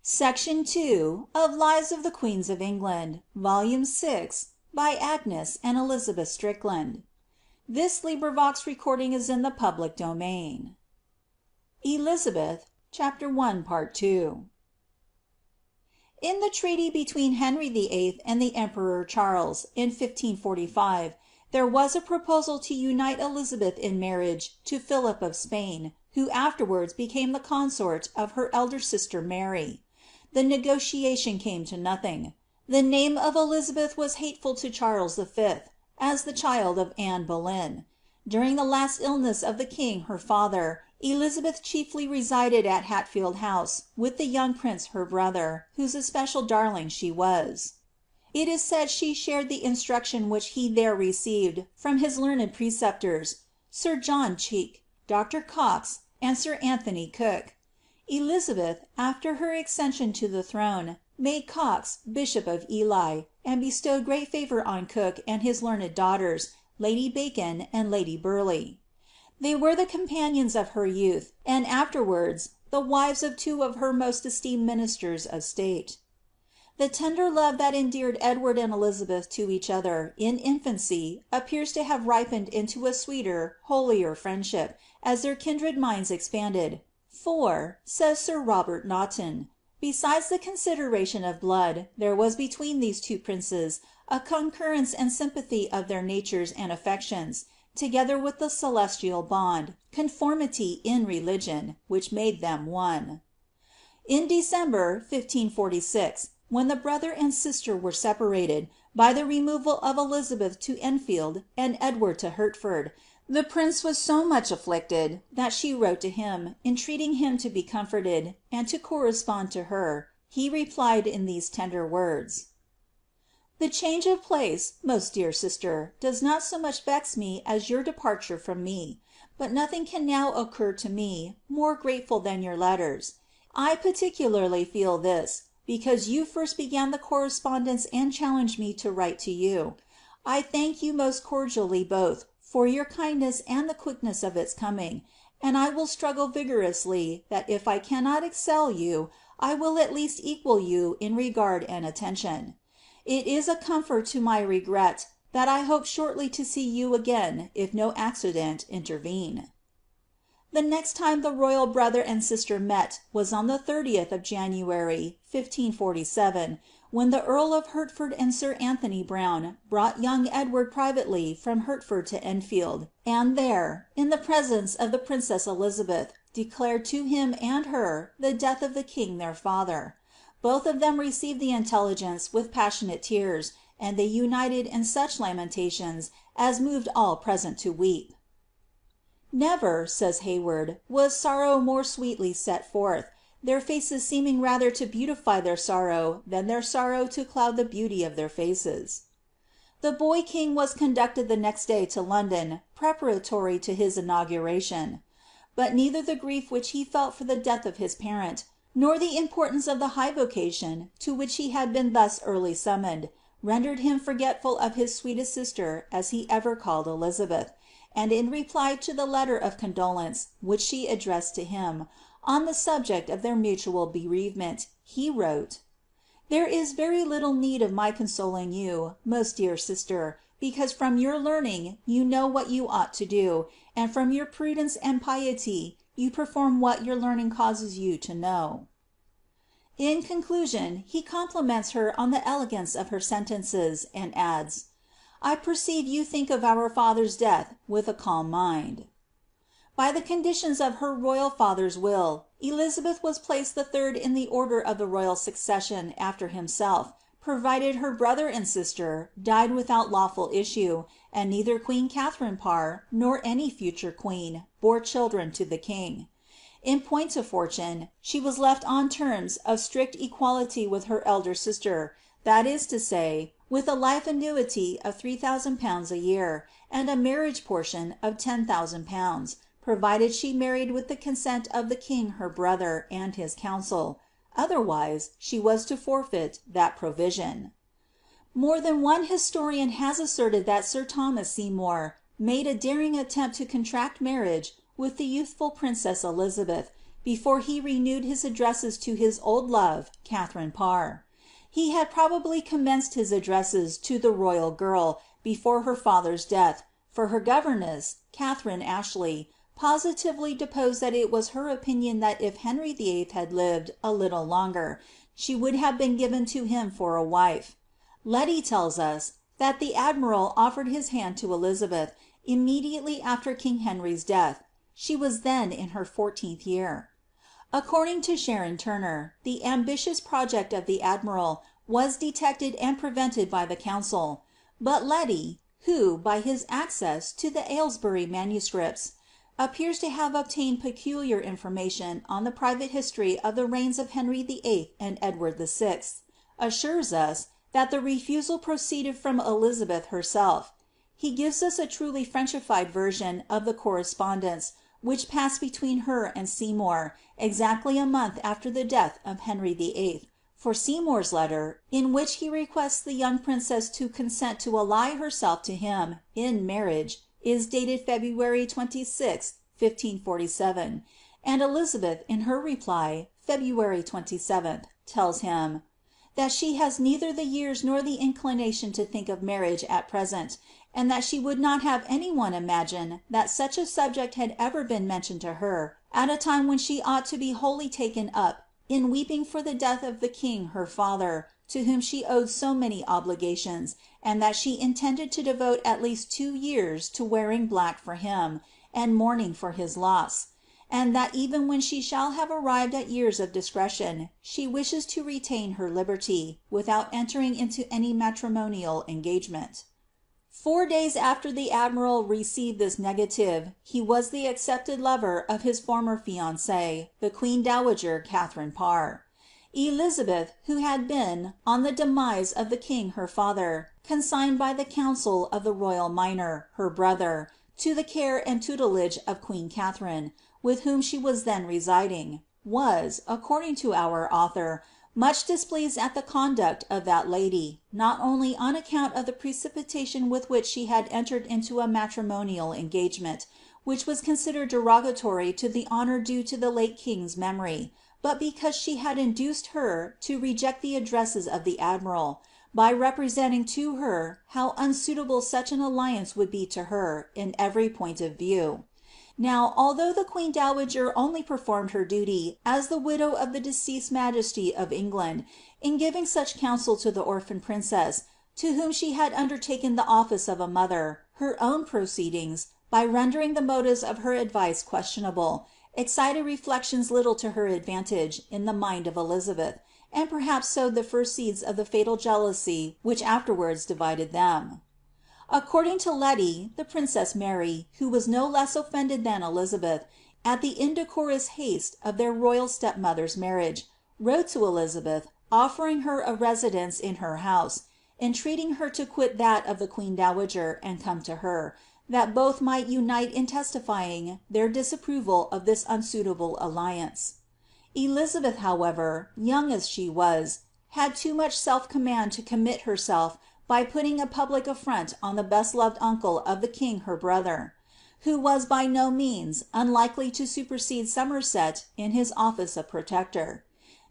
Section 2 of Lives of the Queens of England, Volume 6, by Agnes and Elisabeth Strickland. This recording is in the public domain. Elisabeth, Chapter 1, Part 2. In the treaty between Henry VIII and the Emperor Charles in 1545, there was a proposal to unite Elisabeth in marriage to Philip of Spain, who afterwards became the consort of her elder sister Mary. The negotiation came to nothing. The name of Elisabeth was hateful to Charles V, as the child of Anne Boleyn. During the last illness of the king her father, Elisabeth chiefly resided at Hatfield House with the young prince her brother, whose especial darling she was. It is said she shared the instruction which he there received from his learned preceptors, Sir John Cheke, Dr. Cox, and Sir Anthony Cook. Elisabeth, after her accession to the throne, made Cox Bishop of Ely, and bestowed great favour on Cook and his learned daughters, Lady Bacon and Lady Burleigh. They were the companions of her youth, and afterwards the wives of two of her most esteemed ministers of state. The tender love that endeared Edward and Elizabeth to each other in infancy appears to have ripened into a sweeter, holier friendship, as their kindred minds expanded. For, says Sir Robert Naughton, besides the consideration of blood, there was between these two princes a concurrence and sympathy of their natures and affections, together with the celestial bond, conformity in religion, which made them one. In December 1546, when the brother and sister were separated, by the removal of Elizabeth to Enfield and Edward to Hertford, the prince was so much afflicted that she wrote to him, entreating him to be comforted, and to correspond to her. He replied in these tender words: "The change of place, most dear sister, does not so much vex me as your departure from me, but nothing can now occur to me more grateful than your letters. I particularly feel this, because you first began the correspondence and challenged me to write to you. I thank you most cordially both for your kindness and the quickness of its coming, and I will struggle vigorously that if I cannot excel you, I will at least equal you in regard and attention. It is a comfort to my regret that I hope shortly to see you again if no accident intervene." The next time the royal brother and sister met was on the 30th of January, 1547, when the Earl of Hertford and Sir Anthony Browne brought young Edward privately from Hertford to Enfield, and there, in the presence of the Princess Elizabeth, declared to him and her the death of the king their father. Both of them received the intelligence with passionate tears, and they united in such lamentations as moved all present to weep. "Never," says Hayward, "was sorrow more sweetly set forth, their faces seeming rather to beautify their sorrow than their sorrow to cloud the beauty of their faces." The boy king was conducted the next day to London, preparatory to his inauguration. But neither the grief which he felt for the death of his parent, nor the importance of the high vocation to which he had been thus early summoned, rendered him forgetful of his sweetest sister as he ever called Elizabeth, and in reply to the letter of condolence which she addressed to him, on the subject of their mutual bereavement, he wrote: "There is very little need of my consoling you, most dear sister, because from your learning you know what you ought to do, and from your prudence and piety you perform what your learning causes you to know." In conclusion, he compliments her on the elegance of her sentences, and adds, "I perceive you think of our father's death with a calm mind." By the conditions of her royal father's will, Elizabeth was placed the third in the order of the royal succession after himself, provided her brother and sister died without lawful issue, and neither Queen Catharine Parr nor any future queen bore children to the king. In point of fortune, she was left on terms of strict equality with her elder sister, that is to say, with a life annuity of £3,000 a year, and a marriage portion of £10,000, provided she married with the consent of the king her brother and his council, otherwise she was to forfeit that provision. More than one historian has asserted that Sir Thomas Seymour made a daring attempt to contract marriage with the youthful Princess Elizabeth, before he renewed his addresses to his old love, Catharine Parr. He had probably commenced his addresses to the royal girl before her father's death, for her governess, Catherine Ashley, positively deposed that it was her opinion that if Henry VIII had lived a little longer, she would have been given to him for a wife. Leti tells us that the admiral offered his hand to Elizabeth immediately after King Henry's death. She was then in her 14th year. According to Sharon Turner, the ambitious project of the admiral was detected and prevented by the council; but Leti, who, by his access to the Aylesbury manuscripts, appears to have obtained peculiar information on the private history of the reigns of Henry VIII and Edward VI, assures us that the refusal proceeded from Elizabeth herself. He gives us a truly Frenchified version of the correspondence which passed between her and Seymour, exactly a month after the death of Henry VIII, for Seymour's letter, in which he requests the young princess to consent to ally herself to him in marriage, is dated February 26, 1547, and Elizabeth, in her reply, February 27, tells him that she has neither the years nor the inclination to think of marriage at present, and that she would not have any one imagine that such a subject had ever been mentioned to her at a time when she ought to be wholly taken up in weeping for the death of the king her father, to whom she owed so many obligations, and that she intended to devote at least 2 years to wearing black for him, and mourning for his loss; and that even when she shall have arrived at years of discretion, she wishes to retain her liberty, without entering into any matrimonial engagement. 4 days after the admiral received this negative, he was the accepted lover of his former fiancée, the queen dowager Catharine Parr. Elizabeth, who had been, on the demise of the king her father, consigned by the council of the royal minor, her brother, to the care and tutelage of Queen Catherine, with whom she was then residing, was, according to our author, much displeased at the conduct of that lady, not only on account of the precipitation with which she had entered into a matrimonial engagement, which was considered derogatory to the honour due to the late king's memory, but because she had induced her to reject the addresses of the admiral, by representing to her how unsuitable such an alliance would be to her in every point of view. Now, although the queen dowager only performed her duty as the widow of the deceased majesty of England, in giving such counsel to the orphan princess, to whom she had undertaken the office of a mother, her own proceedings, by rendering the motives of her advice questionable, excited reflections little to her advantage in the mind of Elizabeth, and perhaps sowed the first seeds of the fatal jealousy which afterwards divided them. According to Leti, the princess Mary, who was no less offended than Elizabeth at the indecorous haste of their royal stepmother's marriage, wrote to Elizabeth, offering her a residence in her house, entreating her to quit that of the queen dowager and come to her, that both might unite in testifying their disapproval of this unsuitable alliance. Elizabeth, however, young as she was, had too much self-command to commit herself by putting a public affront on the best loved uncle of the king her brother, who was by no means unlikely to supersede Somerset in his office of protector.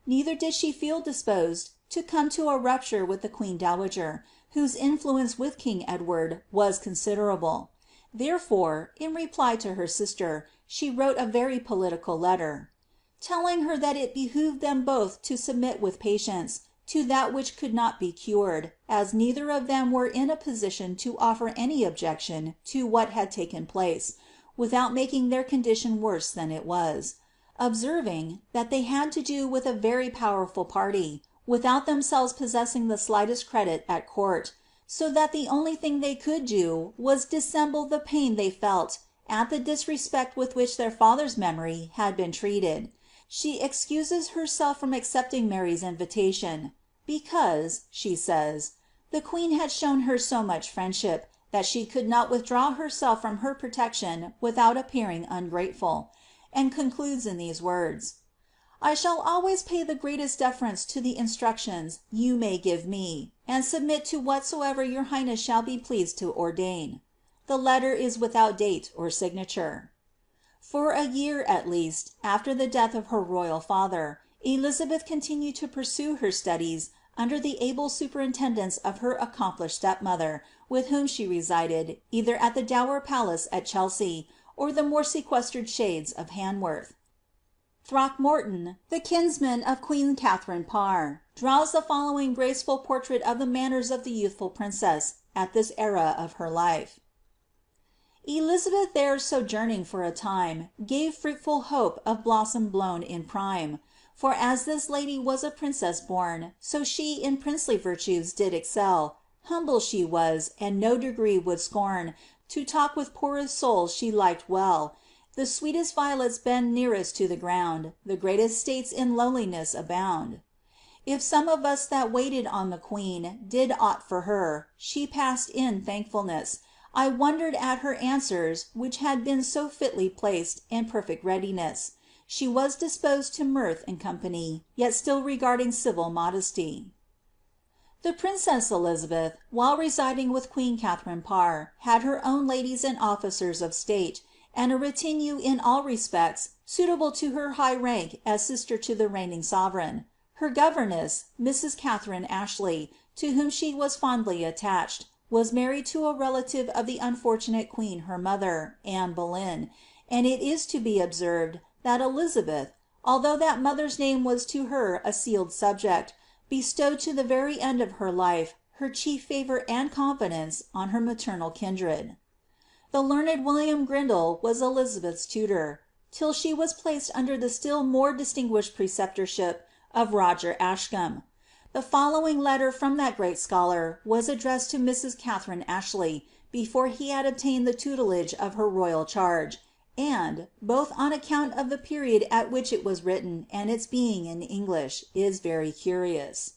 Neither did she feel disposed to come to a rupture with the queen dowager, whose influence with King Edward was considerable. Therefore, in reply to her sister, she wrote a very political letter, telling her that it behooved them both to submit with patience to that which could not be cured, as neither of them were in a position to offer any objection to what had taken place, without making their condition worse than it was; observing, that they had to do with a very powerful party, without themselves possessing the slightest credit at court, so that the only thing they could do was dissemble the pain they felt at the disrespect with which their father's memory had been treated. She excuses herself from accepting Mary's invitation, because, she says, the queen had shown her so much friendship, that she could not withdraw herself from her protection without appearing ungrateful, and concludes in these words: I shall always pay the greatest deference to the instructions you may give me, and submit to whatsoever your highness shall be pleased to ordain. The letter is without date or signature. For a year at least after the death of her royal father, Elizabeth continued to pursue her studies under the able superintendence of her accomplished stepmother, with whom she resided either at the Dower Palace at Chelsea, or the more sequestered shades of Hanworth. Throckmorton, the kinsman of Queen Catharine Parr, draws the following graceful portrait of the manners of the youthful princess at this era of her life. Elizabeth there sojourning for a time, Gave fruitful hope of blossom blown in prime. For as this lady was a princess born, So she in princely virtues did excel. Humble she was, and no degree would scorn To talk with poorest souls she liked well. The sweetest violets bend nearest to the ground, The greatest states in lowliness abound. If some of us that waited on the queen Did aught for her, she passed in thankfulness. I wondered at her answers which had been so fitly placed in perfect readiness. She was disposed to mirth and company, yet still regarding civil modesty. The Princess Elizabeth, while residing with Queen Catharine Parr, had her own ladies and officers of state, and a retinue in all respects suitable to her high rank as sister to the reigning sovereign. Her governess, Mrs. Catherine Ashley, to whom she was fondly attached, was married to a relative of the unfortunate queen her mother, Anne Boleyn, and it is to be observed that Elizabeth, although that mother's name was to her a sealed subject, bestowed to the very end of her life her chief favour and confidence on her maternal kindred. The learned William Grindal was Elizabeth's tutor, till she was placed under the still more distinguished preceptorship of Roger Ascham. The following letter from that great scholar was addressed to Mrs. Catherine Ashley, before he had obtained the tutelage of her royal charge, and, both on account of the period at which it was written and its being in English, is very curious.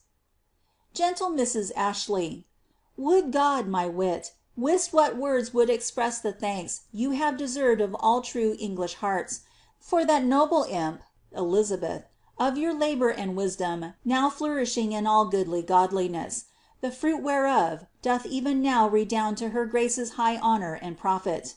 Gentle Mrs. Ashley, would God, my wit, wist what words would express the thanks you have deserved of all true English hearts, for that noble imp, Elisabeth, of your labour and wisdom, now flourishing in all goodly godliness, the fruit whereof doth even now redound to her grace's high honour and profit.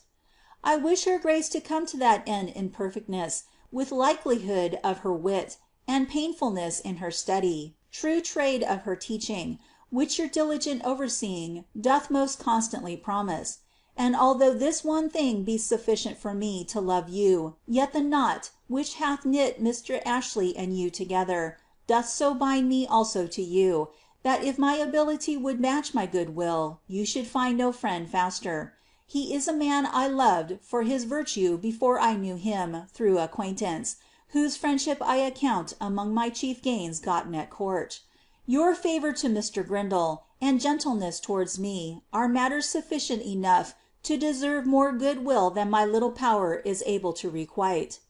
I wish her grace to come to that end in perfectness, with likelihood of her wit, and painfulness in her study, true trade of her teaching, which your diligent overseeing doth most constantly promise. And although this one thing be sufficient for me to love you, yet the knot which hath knit Mr. Ashley and you together doth so bind me also to you, that if my ability would match my good will, you should find no friend faster. He is a man I loved for his virtue before I knew him through acquaintance, whose friendship I account among my chief gains gotten at court. Your favour to Mr. Grindal, and gentleness towards me, are matters sufficient enough to deserve more good will than my little power is able to requite.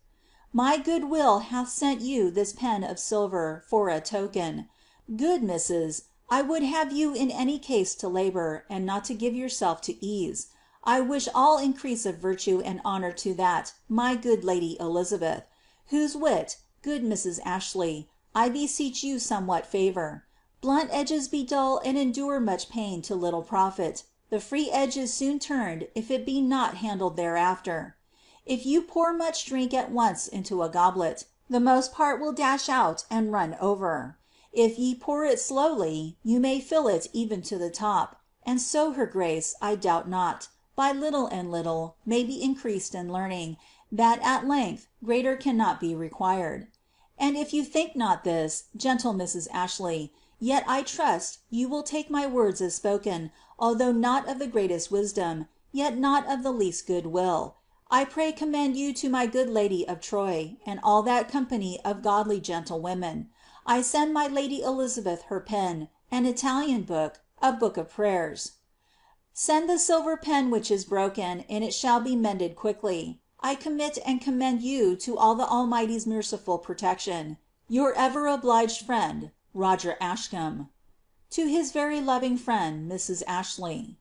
My good will hath sent you this pen of silver for a token. Good Mrs., I would have you in any case to labour, and not to give yourself to ease. I wish all increase of virtue and honour to that, my good lady Elizabeth, whose wit, good Mrs. Ashley, I beseech you somewhat favour. Blunt edges be dull and endure much pain to little profit. The free edge is soon turned if it be not handled thereafter. If you pour much drink at once into a goblet, the most part will dash out and run over. If ye pour it slowly, you may fill it even to the top, and so her grace, I doubt not, by little and little, may be increased in learning, that at length greater cannot be required. And if you think not this, gentle Mrs. Ashley, yet I trust you will take my words as spoken, although not of the greatest wisdom, yet not of the least good will. I pray commend you to my good lady of Troy, and all that company of godly gentlewomen. I send my lady Elisabeth her pen, an Italian book, a book of prayers. Send the silver pen which is broken, and it shall be mended quickly. I commit and commend you to all the Almighty's merciful protection. Your ever obliged friend, Roger Ascham. To his very loving friend, Mrs. Ashley.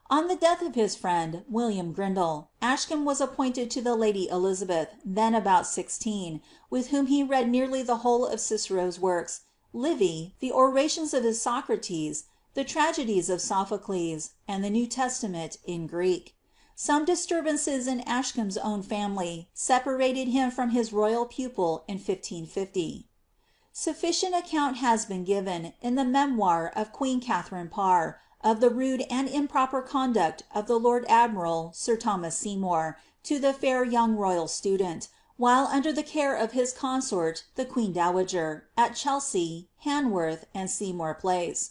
On the death of his friend, William Grindal, Ascham was appointed to the lady Elisabeth, then about 16, with whom he read nearly the whole of Cicero's works, Livy, the orations of his Socrates, the tragedies of Sophocles, and the New Testament in Greek. Some disturbances in Ascham's own family separated him from his royal pupil in 1550. Sufficient account has been given, in the memoir of Queen Catharine Parr, of the rude and improper conduct of the Lord Admiral Sir Thomas Seymour to the fair young royal student, while under the care of his consort the Queen Dowager, at Chelsea, Hanworth, and Seymour Place.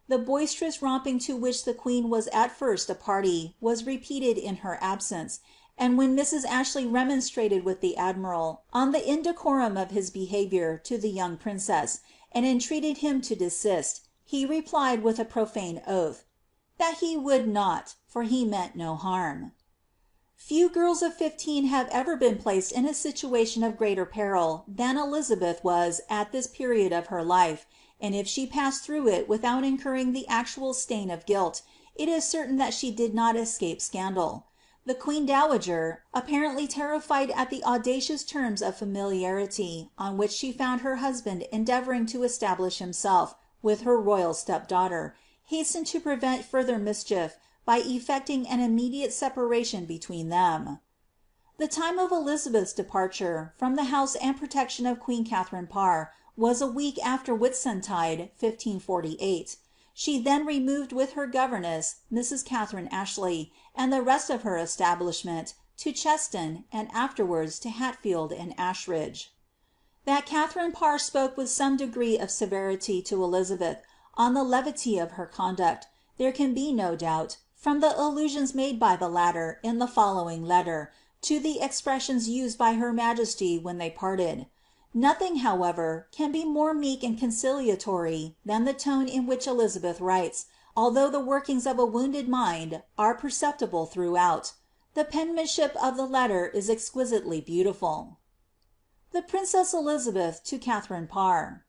The boisterous romping to which the queen was at first a party was repeated in her absence, and when Mrs. Ashley remonstrated with the admiral on the indecorum of his behaviour to the young princess, and entreated him to desist, he replied with a profane oath, "that he would not, for he meant no harm." Few girls of 15 have ever been placed in a situation of greater peril than Elizabeth was at this period of her life, and if she passed through it without incurring the actual stain of guilt, it is certain that she did not escape scandal. The queen dowager, apparently terrified at the audacious terms of familiarity on which she found her husband endeavouring to establish himself with her royal stepdaughter, hastened to prevent further mischief by effecting an immediate separation between them. The time of Elizabeth's departure from the house and protection of Queen Catharine Parr was a week after Whitsuntide 1548. She then removed with her governess, Mrs. Catherine Ashley, and the rest of her establishment, to Cheston, and afterwards to Hatfield and Ashridge. That Catharine Parr spoke with some degree of severity to Elizabeth on the levity of her conduct, there can be no doubt, from the allusions made by the latter in the following letter, to the expressions used by her majesty when they parted. Nothing, however, can be more meek and conciliatory than the tone in which Elizabeth writes, although the workings of a wounded mind are perceptible throughout. The penmanship of the letter is exquisitely beautiful. The Princess Elizabeth to Catharine Parr.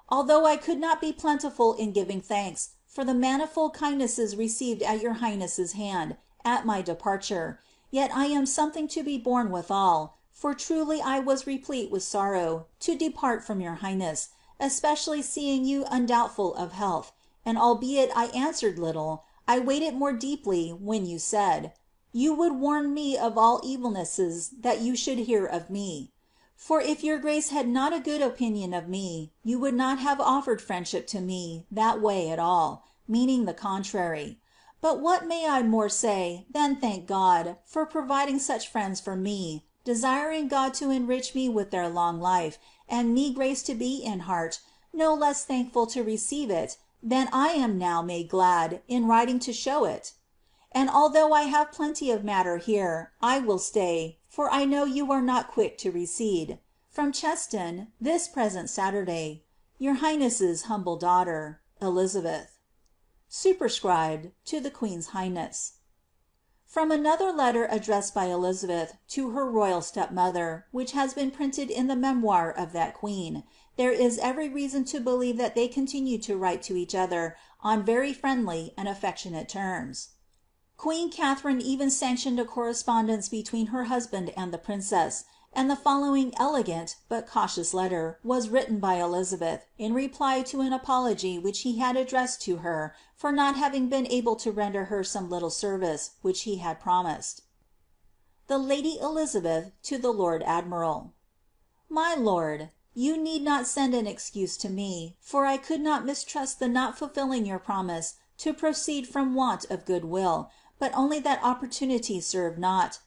Although I could not be plentiful in giving thanks for the manifold kindnesses received at your highness's hand at my departure, yet I am something to be borne withal, for truly I was replete with sorrow to depart from your highness, especially seeing you undoubtful of health, and albeit I answered little, I weighed it more deeply when you said, you would warn me of all evilnesses that you should hear of me. For if your grace had not a good opinion of me, you would not have offered friendship to me that way at all, meaning the contrary. But what may I more say than thank God for providing such friends for me, desiring God to enrich me with their long life, and me grace to be in heart no less thankful to receive it than I am now made glad in writing to show it? And although I have plenty of matter here, I will stay, for I know you are not quick to recede. From Cheston, this present Saturday. Your highness's humble daughter, Elizabeth. Superscribed to the Queen's Highness. From another letter addressed by Elizabeth to her royal stepmother, which has been printed in the memoir of that queen, there is every reason to believe that they continued to write to each other on very friendly and affectionate terms. Queen Catherine even sanctioned a correspondence between her husband and the princess, and the following elegant but cautious letter was written by Elizabeth in reply to an apology which he had addressed to her for not having been able to render her some little service which he had promised. The Lady Elizabeth to the Lord Admiral. My lord, you need not send an excuse to me, for I could not mistrust the not fulfilling your promise to proceed from want of good will, but only that opportunity served not.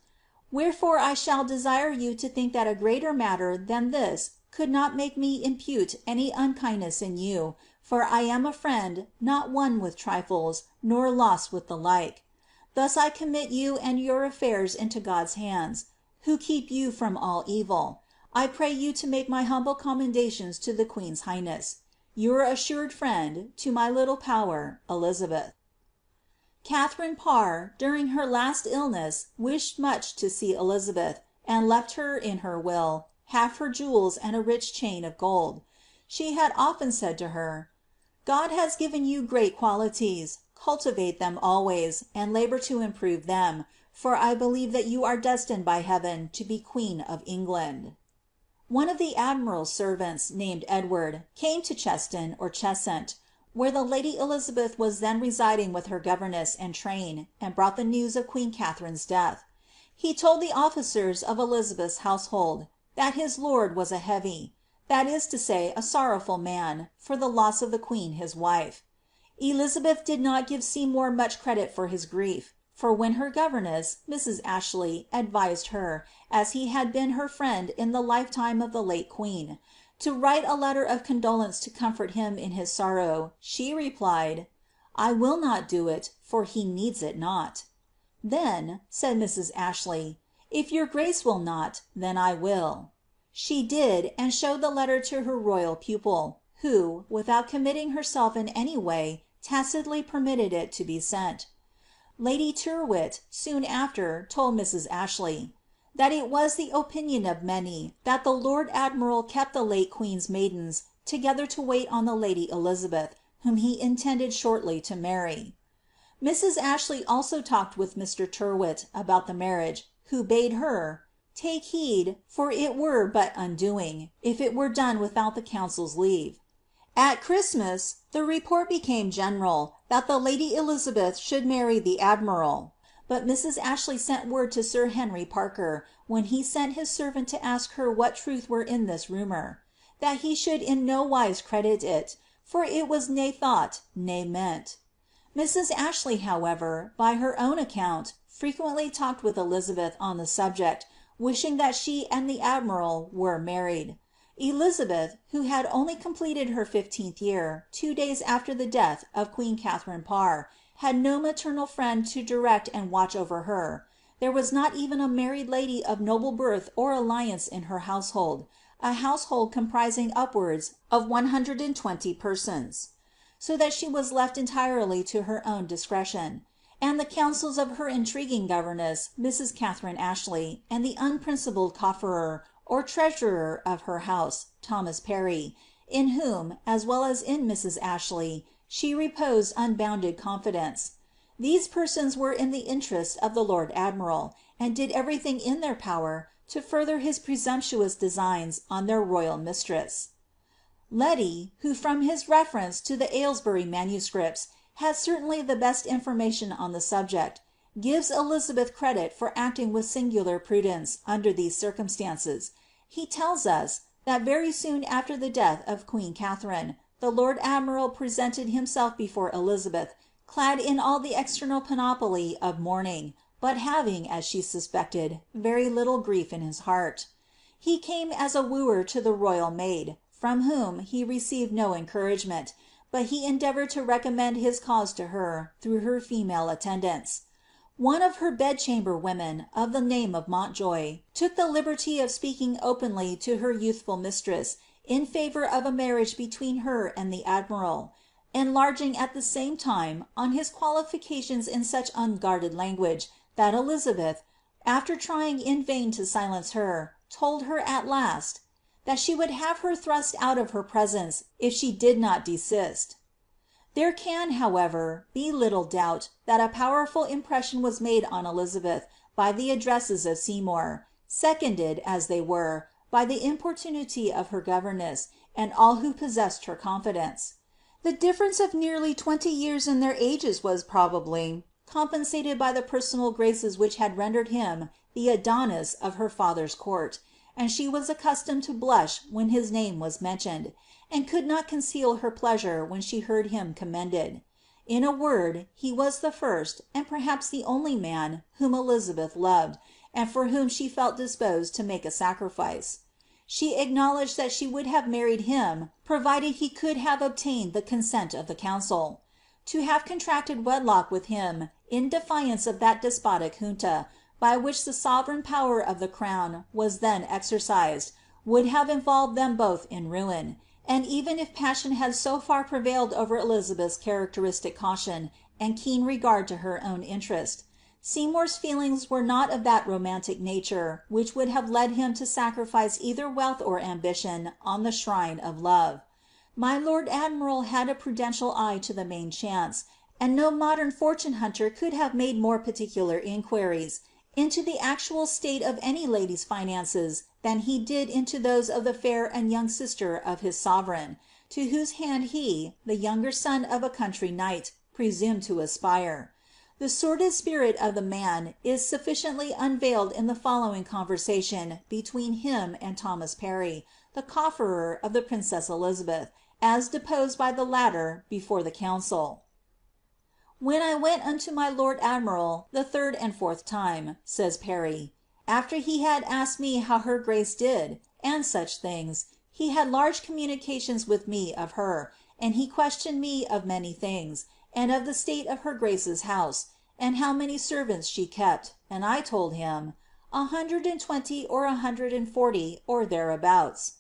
Wherefore I shall desire you to think that a greater matter than this could not make me impute any unkindness in you, for I am a friend not won with trifles, nor lost with the like. Thus I commit you and your affairs into God's hands, who keep you from all evil. I pray you to make my humble commendations to the Queen's Highness. Your assured friend, to my little power, Elizabeth. Catharine Parr, during her last illness, wished much to see Elizabeth, and left her in her will half her jewels and a rich chain of gold. She had often said to her, God has given you great qualities, cultivate them always, and labour to improve them, for I believe that you are destined by heaven to be Queen of England. One of the admiral's servants, named Edward, came to Cheston or Cheshunt, where the lady Elisabeth was then residing with her governess and train, and brought the news of queen Catharine's death. He told the officers of Elisabeth's household, that his lord was a heavy, that is to say, a sorrowful man, for the loss of the queen his wife. Elisabeth did not give Seymour much credit for his grief, for when her governess, Mrs. Ashley, advised her, as he had been her friend in the lifetime of the late queen, to write a letter of condolence to comfort him in his sorrow, she replied, "I will not do it, for he needs it not." "Then," said Mrs. Ashley, "if your grace will not, then I will." She did, and showed the letter to her royal pupil, who, without committing herself in any way, tacitly permitted it to be sent. Lady Tyrwhitt soon after told Mrs. Ashley, that it was the opinion of many that the lord admiral kept the late queen's maidens together to wait on the lady Elisabeth, whom he intended shortly to marry. Mrs. Ashley also talked with Mr. Tyrwhitt about the marriage, who bade her "take heed, for it were but undoing, if it were done without the council's leave." At Christmas the report became general that the lady Elisabeth should marry the admiral, but Mrs. Ashley sent word to Sir Henry Parker, when he sent his servant to ask her what truth were in this rumour, that he should in no wise credit it, for it was ne thought ne meant. Mrs. Ashley, however, by her own account, frequently talked with Elisabeth on the subject, wishing that she and the admiral were married. Elisabeth, who had only completed her 15th year, 2 days after the death of queen Catharine Parr, had no maternal friend to direct and watch over her. There was not even a married lady of noble birth or alliance in her household, a household comprising upwards of 120 persons, so that she was left entirely to her own discretion, and the counsels of her intriguing governess, Mrs. Catherine Ashley, and the unprincipled cofferer or treasurer of her house, Thomas Parry, in whom, as well as in Mrs. Ashley, she reposed unbounded confidence. These persons were in the interest of the lord admiral, and did everything in their power to further his presumptuous designs on their royal mistress. Leti, who from his reference to the Aylesbury manuscripts has certainly the best information on the subject, gives Elisabeth credit for acting with singular prudence under these circumstances. He tells us, that very soon after the death of queen Catharine, the lord admiral presented himself before Elisabeth, clad in all the external panoply of mourning, but having, as she suspected, very little grief in his heart. He came as a wooer to the royal maid, from whom he received no encouragement, but he endeavoured to recommend his cause to her through her female attendants. One of her bedchamber women, of the name of Montjoy, took the liberty of speaking openly to her youthful mistress in favour of a marriage between her and the admiral, enlarging at the same time on his qualifications in such unguarded language, that Elisabeth, after trying in vain to silence her, told her at last that she would have her thrust out of her presence if she did not desist. There can, however, be little doubt that a powerful impression was made on Elisabeth by the addresses of Seymour, seconded, as they were, by the importunity of her governess, and all who possessed her confidence. The difference of nearly 20 years in their ages was, probably, compensated by the personal graces which had rendered him the Adonis of her father's court, and she was accustomed to blush when his name was mentioned, and could not conceal her pleasure when she heard him commended. In a word, he was the first, and perhaps the only man whom Elisabeth loved, and for whom she felt disposed to make a sacrifice. She acknowledged that she would have married him, provided he could have obtained the consent of the council. To have contracted wedlock with him, in defiance of that despotic junta, by which the sovereign power of the crown was then exercised, would have involved them both in ruin, and even if passion had so far prevailed over Elisabeth's characteristic caution and keen regard to her own interest, Seymour's feelings were not of that romantic nature which would have led him to sacrifice either wealth or ambition on the shrine of love. My lord admiral had a prudential eye to the main chance, and no modern fortune hunter could have made more particular inquiries into the actual state of any lady's finances than he did into those of the fair and young sister of his sovereign, to whose hand he, the younger son of a country knight, presumed to aspire. The sordid spirit of the man is sufficiently unveiled in the following conversation between him and Thomas Parry, the cofferer of the princess Elizabeth, as deposed by the latter before the council. "When I went unto my lord admiral the third and fourth time," says Parry, "after he had asked me how her grace did, and such things, he had large communications with me of her, and he questioned me of many things, and of the state of her grace's house, and how many servants she kept, and I told him, 120 or 140 or thereabouts.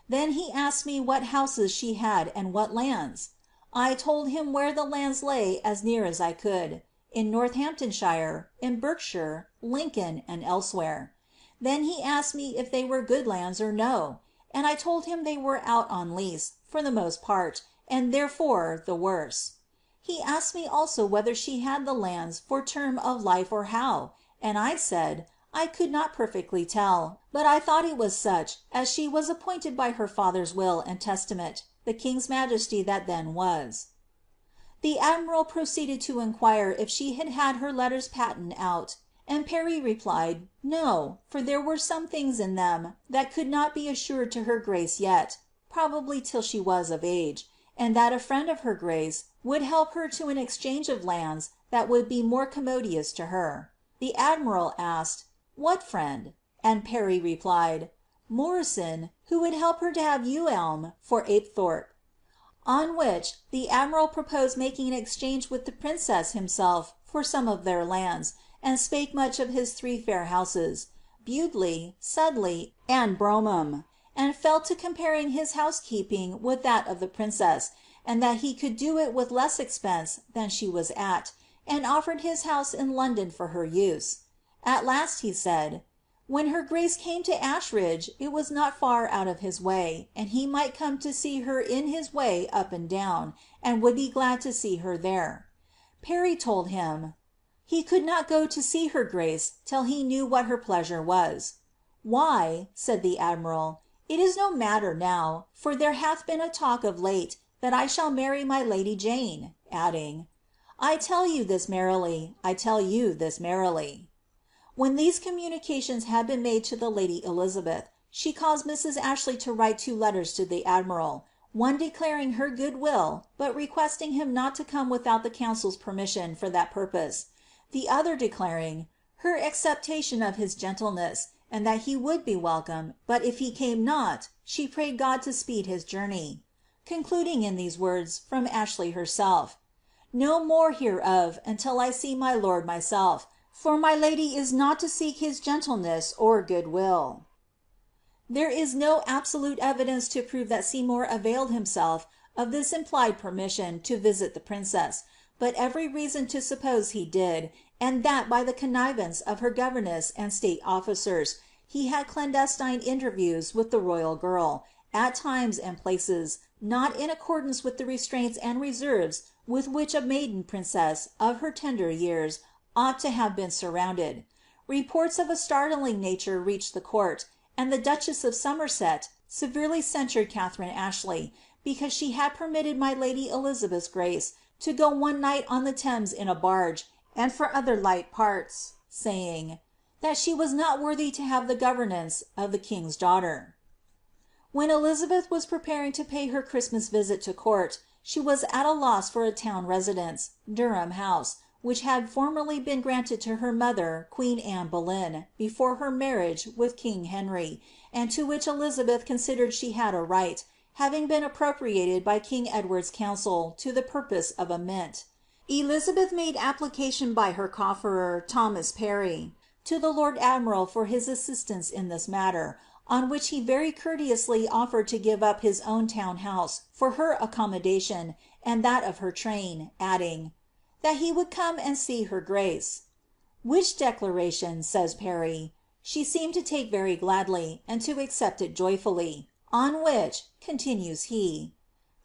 Then he asked me what houses she had and what lands? I told him where the lands lay as near as I could, in Northamptonshire, in Berkshire, Lincoln, and elsewhere. Then he asked me if they were good lands or no, and I told him they were out on lease, for the most part, and therefore the worse. He asked me also whether she had the lands for term of life or how, and I said, I could not perfectly tell, but I thought it was such as she was appointed by her father's will and testament, the king's majesty that then was." The admiral proceeded to inquire if she had had her letters patent out, and Parry replied, no, for there were some things in them that could not be assured to her grace yet, probably till she was of age, and that a friend of her grace would help her to an exchange of lands that would be more commodious to her. The admiral asked, "What friend?" and Parry replied, "Morison, who would help her to have Ewe for Apethorpe." On which the admiral proposed making an exchange with the princess himself for some of their lands, and spake much of his three fair houses, Bewdley, Sudley, and Bromham, and fell to comparing his housekeeping with that of the princess, and that he could do it with less expense than she was at, and offered his house in London for her use. At last he said, when her grace came to Ashridge it was not far out of his way, and he might come to see her in his way up and down, and would be glad to see her there. Parry told him, he could not go to see her grace till he knew what her pleasure was. "Why," said the admiral, "it is no matter now, for there hath been a talk of late that I shall marry my lady Jane," adding, "I tell you this merrily, I tell you this merrily." When these communications had been made to the lady Elizabeth, she caused Mrs. Ashley to write 2 letters to the admiral, one declaring her good will, but requesting him not to come without the council's permission for that purpose; the other declaring her acceptation of his gentleness, and that he would be welcome, but if he came not, she prayed God to speed his journey; concluding in these words from Ashley herself, "No more hereof until I see my lord myself, for my lady is not to seek his gentleness or good will." There is no absolute evidence to prove that Seymour availed himself of this implied permission to visit the princess, but every reason to suppose he did, and that by the connivance of her governess and state officers he had clandestine interviews with the royal girl, at times and places not in accordance with the restraints and reserves with which a maiden princess of her tender years ought to have been surrounded. Reports of a startling nature reached the court, and the Duchess of Somerset severely censured Catherine Ashley, because she had permitted my lady Elizabeth's grace to go one night on the Thames in a barge, and for other light parts, saying, that she was not worthy to have the governance of the king's daughter. When Elizabeth was preparing to pay her Christmas visit to court, she was at a loss for a town residence, Durham House, which had formerly been granted to her mother Queen Anne Boleyn before her marriage with King Henry, and to which Elizabeth considered she had a right, having been appropriated by King Edward's council to the purpose of a mint. Elizabeth made application by her cofferer Thomas Parry to the Lord Admiral for his assistance in this matter, on which he very courteously offered to give up his own town house for her accommodation and that of her train, adding, that he would come and see her grace. Which declaration, says Parry, she seemed to take very gladly, and to accept it joyfully, on which, continues he,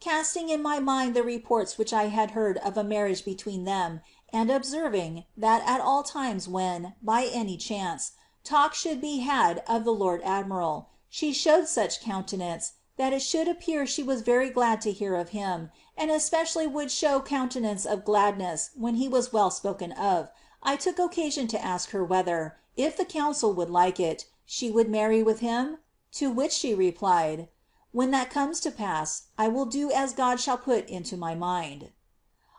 casting in my mind the reports which I had heard of a marriage between them, and observing that at all times when, by any chance, talk should be had of the Lord Admiral, she showed such countenance that it should appear she was very glad to hear of him, and especially would show countenance of gladness when he was well spoken of, I took occasion to ask her whether, if the council would like it, she would marry with him? To which she replied, when that comes to pass, I will do as God shall put into my mind.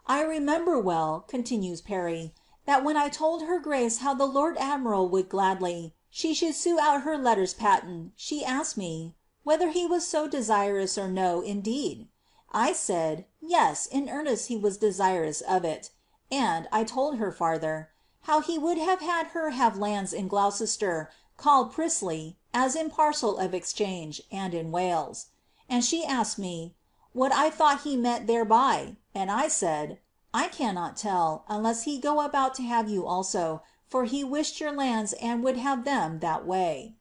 I remember well," continues Parry, "that when I told her grace how the lord admiral would gladly she should sue out her letters patent, she asked me, whether he was so desirous or no indeed? I said, yes, in earnest he was desirous of it. And I told her farther, how he would have had her have lands in Gloucester, called Prisley, as in parcel of exchange, and in Wales. And she asked me, what I thought he meant thereby? And I said, I cannot tell, unless he go about to have you also, for he wished your lands and would have them that way."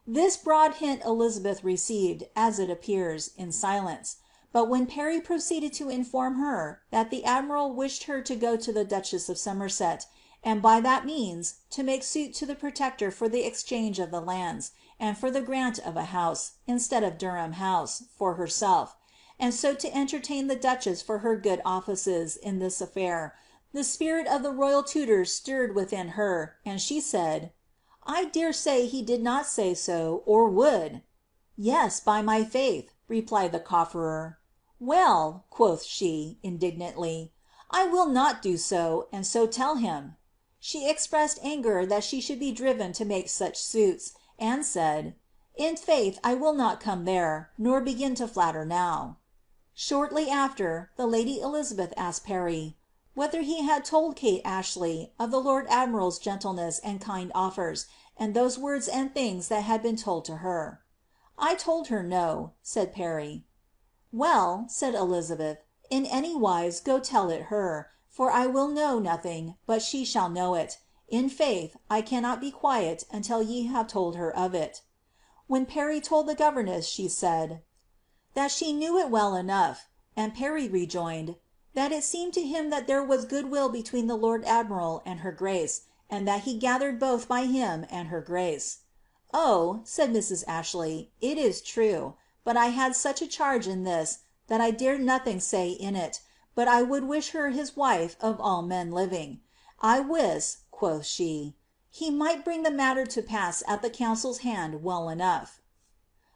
This broad hint Elisabeth received, as it appears, in silence. But when Parry proceeded to inform her that the admiral wished her to go to the Duchess of Somerset, and by that means to make suit to the protector for the exchange of the lands, and for the grant of a house, instead of Durham House, for herself, and so to entertain the duchess for her good offices in this affair, the spirit of the royal tutors stirred within her, and she said, "I dare say he did not say so, or would." "Yes, by my faith," replied the cofferer. "Well," quoth she, indignantly, "I will not do so, and so tell him." She expressed anger that she should be driven to make such suits, and said, "In faith I will not come there, nor begin to flatter now." Shortly after, the lady Elisabeth asked Parry, whether he had told Kate Ashley of the lord admiral's gentleness and kind offers, and those words and things that had been told to her. "I told her no," said Parry. "Well," said Elisabeth, "in any wise go tell it her, for I will know nothing, but she shall know it. In faith, I cannot be quiet until ye have told her of it." When Parry told the governess, she said, that she knew it well enough, and Parry rejoined, that it seemed to him that there was goodwill between the lord admiral and her grace, and that he gathered both by him and her grace. "Oh," said Mrs. Ashley, "it is true, but I had such a charge in this, that I dared nothing say in it, but I would wish her his wife of all men living. I wis," quoth she, "he might bring the matter to pass at the council's hand well enough."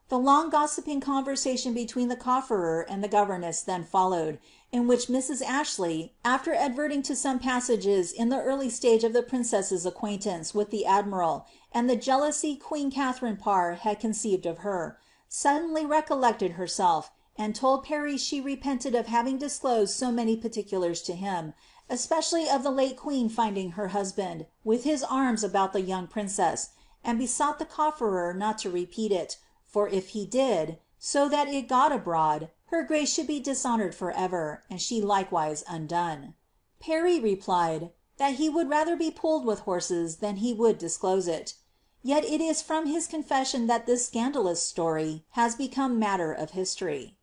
The long gossiping conversation between the cofferer and the governess then followed, in which Mrs. Ashley, after adverting to some passages in the early stage of the princess's acquaintance with the admiral, and the jealousy queen Catharine Parr had conceived of her, suddenly recollected herself, and told Parry she repented of having disclosed so many particulars to him, especially of the late queen finding her husband with his arms about the young princess, and besought the cofferer not to repeat it, for if he did, so that it got abroad, her grace should be dishonoured for ever, and she likewise undone. Parry replied, that he would rather be pulled with horses than he would disclose it. Yet it is from his confession that this scandalous story has become matter of history.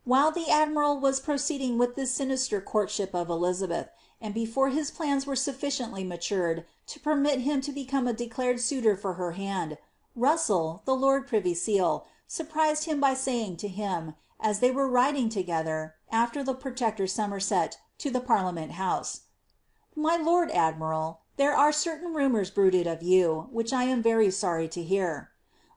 While the admiral was proceeding with this sinister courtship of Elisabeth, and before his plans were sufficiently matured to permit him to become a declared suitor for her hand, Russell, the lord privy seal, surprised him by saying to him, as they were riding together, after the protector Somerset, to the Parliament House, "My lord admiral, there are certain rumours bruited of you, which I am very sorry to hear."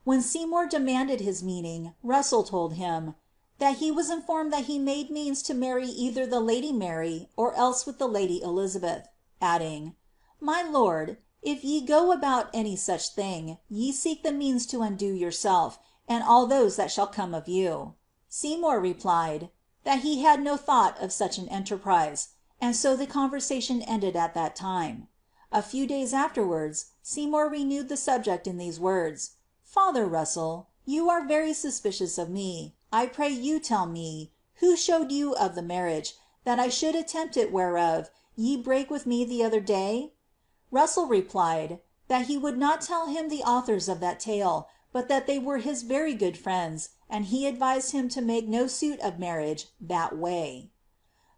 When Seymour demanded his meaning, Russell told him, that he was informed that he made means to marry either the lady Mary or else with the lady Elisabeth, adding, "My lord, if ye go about any such thing, ye seek the means to undo yourself, and all those that shall come of you." Seymour replied, that he had no thought of such an enterprise, and so the conversation ended at that time. A few days afterwards, Seymour renewed the subject in these words: "Father Russell, you are very suspicious of me. I pray you tell me, who showed you of the marriage, that I should attempt it whereof ye brake with me the other day?" Russell replied, that he would not tell him the authors of that tale, but that they were his very good friends, and he advised him to make no suit of marriage that way.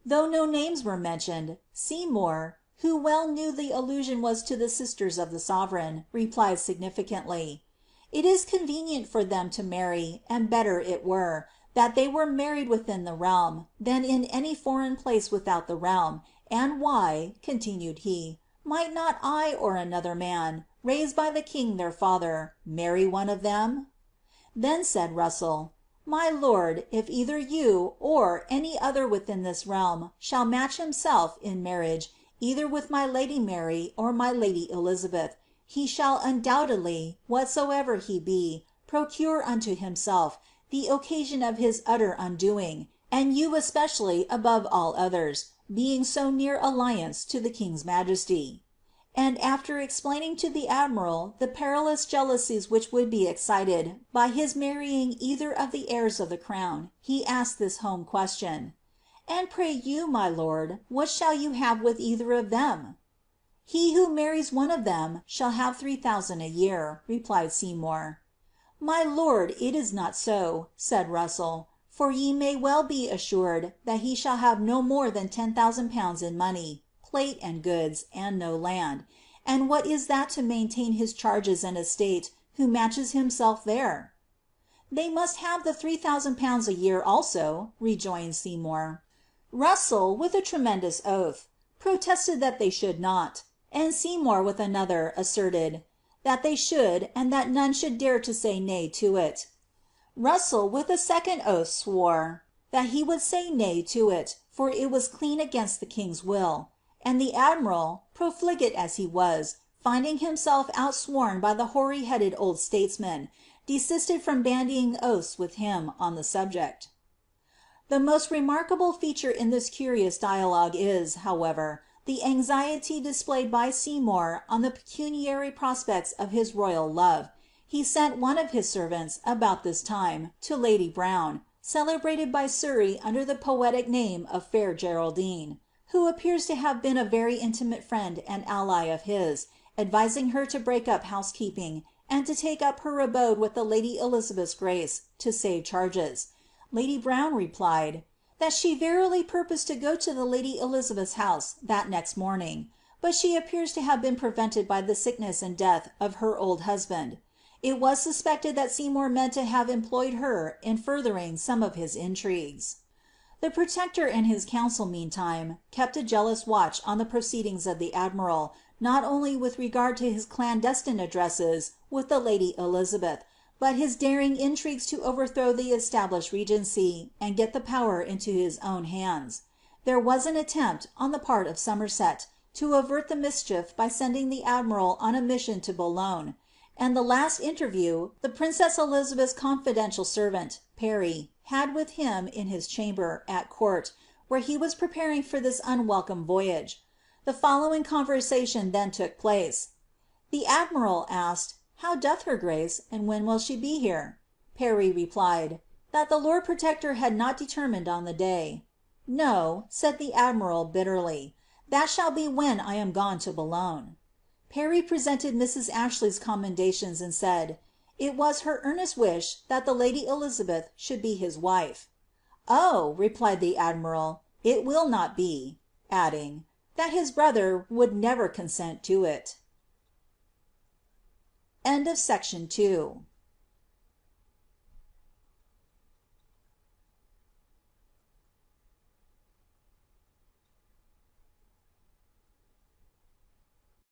Though no names were mentioned, Seymour, who well knew the allusion was to the sisters of the sovereign, replied significantly, It is convenient for them to marry, and better it were, that they were married within the realm, than in any foreign place without the realm. And why," continued he, "might not I or another man, raised by the king their father, marry one of them?" Then said Russell, "My lord, if either you, or any other within this realm, shall match himself, in marriage, either with my lady Mary or my lady Elisabeth, he shall undoubtedly, whatsoever he be, procure unto himself the occasion of his utter undoing, and you especially above all others, being so near alliance to the king's majesty." And after explaining to the admiral the perilous jealousies which would be excited by his marrying either of the heirs of the crown, he asked this home question, "And pray you, my lord, what shall you have with either of them?" "He who marries one of them shall have 3000 a year," replied Seymour. "My lord, it is not so," said Russell, "for ye may well be assured that he shall have no more than 10,000 pounds in money, plate, and goods, and no land. And what is that to maintain his charges and estate, who matches himself there?" "They must have the 3000 pounds a year also," rejoined Seymour. Russell, with a tremendous oath, protested that they should not, and Seymour with another asserted that they should, and that none should dare to say nay to it. Russell with a second oath swore that he would say nay to it, for it was clean against the king's will. And the admiral, profligate as he was, finding himself outsworn by the hoary-headed old statesman, desisted from bandying oaths with him on the subject. The most remarkable feature in this curious dialogue is, however, the anxiety displayed by Seymour on the pecuniary prospects of his royal love. He sent one of his servants, about this time, to Lady Brown, celebrated by Surrey under the poetic name of Fair Geraldine, who appears to have been a very intimate friend and ally of his, advising her to break up housekeeping, and to take up her abode with the Lady Elisabeth's grace, to save charges. Lady Brown replied, that she verily purposed to go to the Lady Elisabeth's house that next morning, but she appears to have been prevented by the sickness and death of her old husband. It was suspected that Seymour meant to have employed her in furthering some of his intrigues. The protector and his council meantime kept a jealous watch on the proceedings of the admiral, not only with regard to his clandestine addresses with the Lady Elisabeth, but his daring intrigues to overthrow the established regency and get the power into his own hands. There was an attempt, on the part of Somerset, to avert the mischief by sending the admiral on a mission to Boulogne, and the last interview the Princess Elizabeth's confidential servant, Parry, had with him in his chamber at court, where he was preparing for this unwelcome voyage. The following conversation then took place. The admiral asked, "How doth her grace, and when will she be here?" Parry replied, that the Lord Protector had not determined on the day. "No," said the admiral bitterly, "that shall be when I am gone to Boulogne." Parry presented Mrs. Ashley's commendations and said, it was her earnest wish that the Lady Elisabeth should be his wife. "Oh," replied the admiral, "it will not be," adding, that his brother would never consent to it. Section 2.